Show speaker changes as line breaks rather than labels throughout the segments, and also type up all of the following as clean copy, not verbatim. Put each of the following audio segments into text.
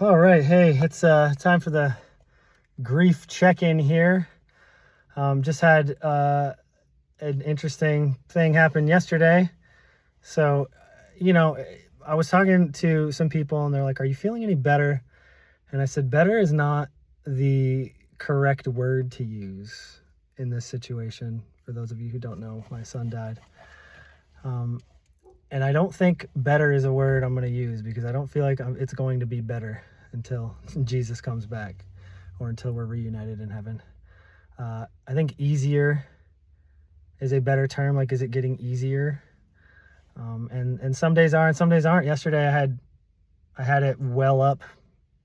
All right, hey, it's time for the grief check-in here. Just had an interesting thing happen yesterday. So, I was talking to some people and they're like, "Are you feeling any better?" And I said, "Better is not the correct word to use in this situation." For those of you who don't know, my son died. And I don't think better is a word I'm going to use because I don't feel like it's going to be better until Jesus comes back or until we're reunited in heaven. I think easier is a better term. Like, is it getting easier? And some days are and some days aren't. Yesterday I had it well up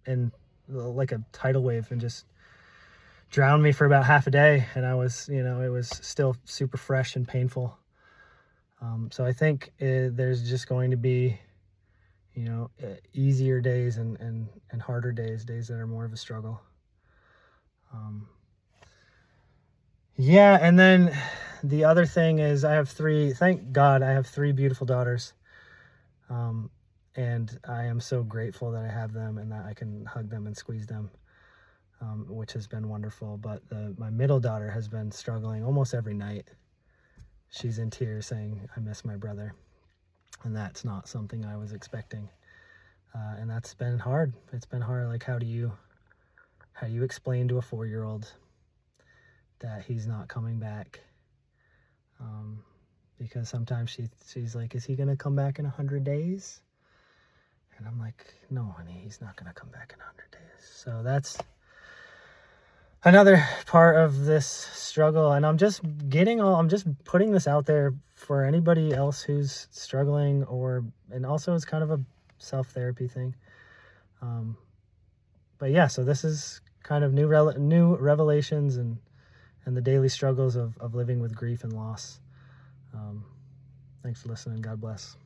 in like a tidal wave and just drowned me for about half a day. And I was, it was still super fresh and painful. So I think there's just going to be, easier days and harder days that are more of a struggle. And then the other thing is thank God I have three beautiful daughters. And I am so grateful that I have them and that I can hug them and squeeze them, which has been wonderful. But my middle daughter has been struggling almost every night. She's in tears saying, "I miss my brother." And that's not something I was expecting. And that's been hard. It's been hard. Like, how do you explain to a 4-year-old that he's not coming back? Because sometimes she's like, "Is he going to come back in 100 days? And I'm like, "No, honey, he's not going to come back in 100 days. So that's another part of this struggle. And I'm just putting this out there for anybody else who's struggling, and also it's kind of a self-therapy thing. But yeah, so this is kind of new revelations and the daily struggles of living with grief and loss. Thanks for listening. God bless.